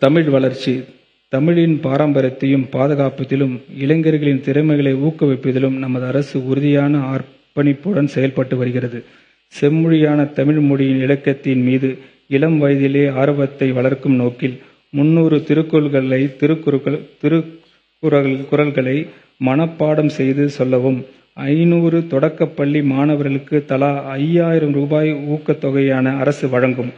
தமிழ் வளர்ச்சி. தமிழின் பாரம்பரியத்தையும் பாதுகாப்பதிலும் இளைஞர்களின் திறமைகளை ஊக்குவிப்பதிலும் நமது அரசு உறுதியான அர்ப்பணிப்புடன் செயல்பட்டு வருகிறது. செம்மொழியான தமிழ் மொழியின் இலக்கியத்தின் மீது இளம் வயதிலே ஆர்வத்தை வளர்க்கும் நோக்கில் 300 திருக்குறள்களை மனப்பாடம் செய்து சொல்லவும், 500 தொடக்கப்பள்ளி மாணவர்களுக்கு தலா 5000 ரூபாய் ஊக்கத்தொகையான அரசு வழங்கும்.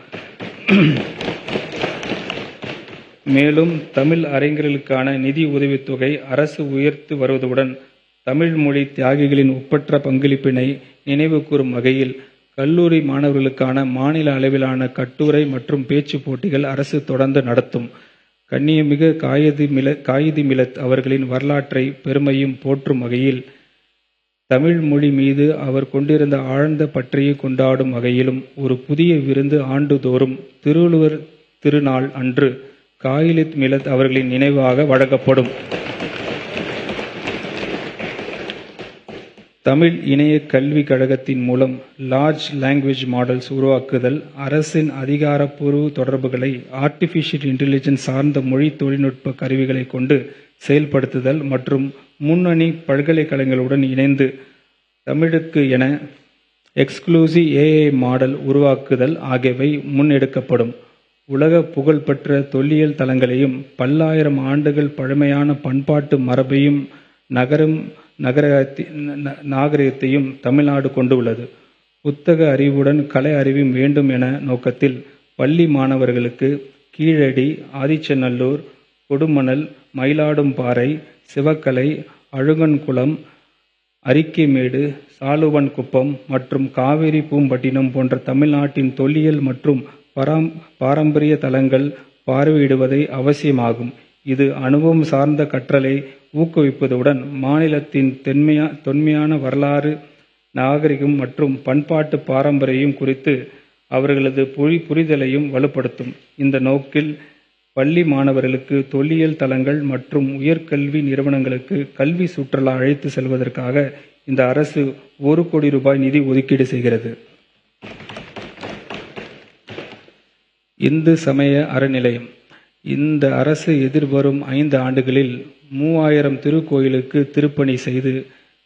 மேலும் தமிழ் அறிஞர்களுக்கான நிதி உதவித்தொகை அரசு உயர்த்தி வருவதுடன், தமிழ் மொழி தியாகிகளின் ஒப்பற்ற பங்களிப்பினை நினைவு கூறும் வகையில் கல்லூரி மாணவர்களுக்கான மாநில அளவிலான கட்டுரை மற்றும் பேச்சு போட்டிகள் அரசு தொடர்ந்து நடத்தும். கண்ணியமிகு காயிது மிலத் அவர்களின் வரலாற்றை பெருமையும் போற்றும் வகையில், தமிழ் மொழி மீது அவர் கொண்டிருந்த ஆழ்ந்த பற்றையை கொண்டாடும் வகையிலும் ஒரு புதிய விருந்து ஆண்டுதோறும் திருவள்ளுவர் திருநாள் அன்று காயிது மிலத் அவர்களின் நினைவாக வழங்கப்படும். தமிழ் இணைய கல்விக் கழகத்தின் மூலம் லார்ஜ் லாங்குவேஜ் மாடல்ஸ் உருவாக்குதல், அரசின் அதிகாரப்பூர்வ தொடர்புகளை ஆர்டிஃபிஷியல் இன்டெலிஜென்ஸ் சார்ந்த மொழி தொழில்நுட்ப கருவிகளை கொண்டு செயல்படுத்துதல் மற்றும் முன்னணி பல்கலைக்கழகங்களுடன் இணைந்து தமிழுக்கு என எக்ஸ்க்ளூசிவ் ஏஐ மாடல் உருவாக்குதல் ஆகியவை முன்னெடுக்கப்படும். உலக புகழ்பெற்ற தொல்லியல் தலங்களையும் பல்லாயிரம் ஆண்டுகள் பழமையான பண்பாட்டு மரபையும் நாகரிகத்தையும் தமிழ்நாடு கொண்டுள்ளது. புத்தக அறிவுடன் கலை அறிவும் வேண்டும் என நோக்கத்தில் பள்ளி மாணவர்களுக்கு கீழடி, ஆதிச்சநல்லூர், கொடுமணல், மயிலாடும்பாறை, சிவக்கலை, அழுகன்குளம், அரிக்கைமேடு, சாலுவன்குப்பம் மற்றும் காவிரி பூம்பட்டினம் போன்ற தமிழ்நாட்டின் தொல்லியல் மற்றும் பாரம்பரிய தலங்கள் பார்வையிடுவதை அவசியமாகும். இது அனுபவம் சார்ந்த கற்றலை ஊக்குவிப்பதுடன் மாநிலத்தின் தொன்மையான வரலாறு, நாகரிகம் மற்றும் பண்பாட்டு பாரம்பரியம் குறித்து அவர்களது புரிதலையும் வலுப்படுத்தும். இந்த நோக்கில் பள்ளி மாணவர்களுக்கு தொல்லியல் தலங்கள் மற்றும் உயர்கல்வி நிறுவனங்களுக்கு கல்வி சுற்றுலா அழைத்து செல்வதற்காக இந்த அரசு 1 கோடி ரூபாய் நிதி ஒதுக்கீடு செய்கிறது. இந்து சமய அறநிலையம். இந்த அரசு எதிர்வரும் 5 ஆண்டுகளில் 3000 திருக்கோயிலுக்கு திருப்பணி செய்து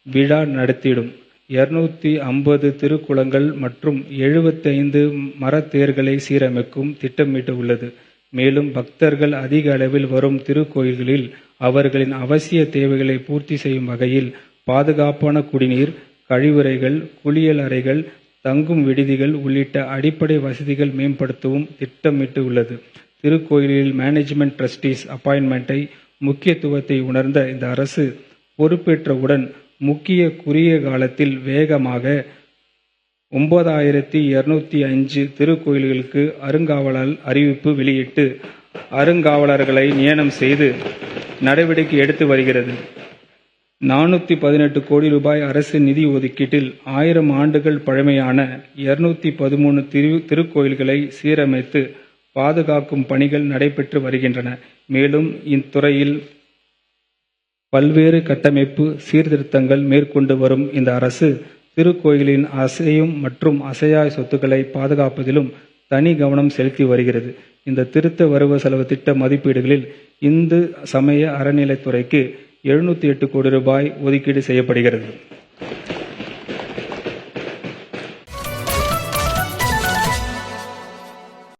விழா நடத்திடும். 250 திருக்குளங்கள் மற்றும் 75 மரத்தேர்களை சீரமைக்கும் திட்டமிட்டு உள்ளது. மேலும் பக்தர்கள் அதிக அளவில் வரும் திருக்கோயில்களில் அவர்களின் அவசிய தேவைகளை பூர்த்தி செய்யும் வகையில் பாதுகாப்பான குடிநீர், கழிவறைகள், குளியல் அறைகள், தங்கும் விடுதிகள் உள்ளிட்ட அடிப்படை வசதிகள் மேம்படுத்தவும் திட்டமிட்டு உள்ளது. திருக்கோயிலில் மேனேஜ்மெண்ட் ட்ரஸ்டீஸ் அப்பாயின்மெண்ட்டை முக்கியத்துவத்தை உணர்ந்த இந்த அரசு பொறுப்பேற்றவுடன் குறுகிய காலத்தில் வேகமாக 9205 திருக்கோயில்களுக்கு அருங்காவலர் அறிவிப்பு வெளியிட்டு அருங்காவலர்களை நியமனம் செய்து நடவடிக்கை எடுத்து வருகிறது. 418 கோடி ரூபாய் அரசு நிதி ஒதுக்கீட்டில் 1000 ஆண்டுகள் பழமையான 213 திருக்கோயில்களை சீரமைத்து பாதுகாக்கும் பணிகள் நடைபெற்று வருகின்றன. மேலும் இத்துறையில் பல்வேறு கட்டமைப்பு சீர்திருத்தங்கள் மேற்கொண்டு வரும் இந்த அரசு திருக்கோயிலின் அசையும் மற்றும் அசையா சொத்துக்களை பாதுகாப்பதிலும் தனி கவனம் செலுத்தி வருகிறது. இந்த திருத்த வரவு செலவு திட்ட மதிப்பீடுகளில் இந்து சமய அறநிலைத்துறைக்கு 708 கோடி ரூபாய் ஒதுக்கீடு செய்யப்படுகிறது.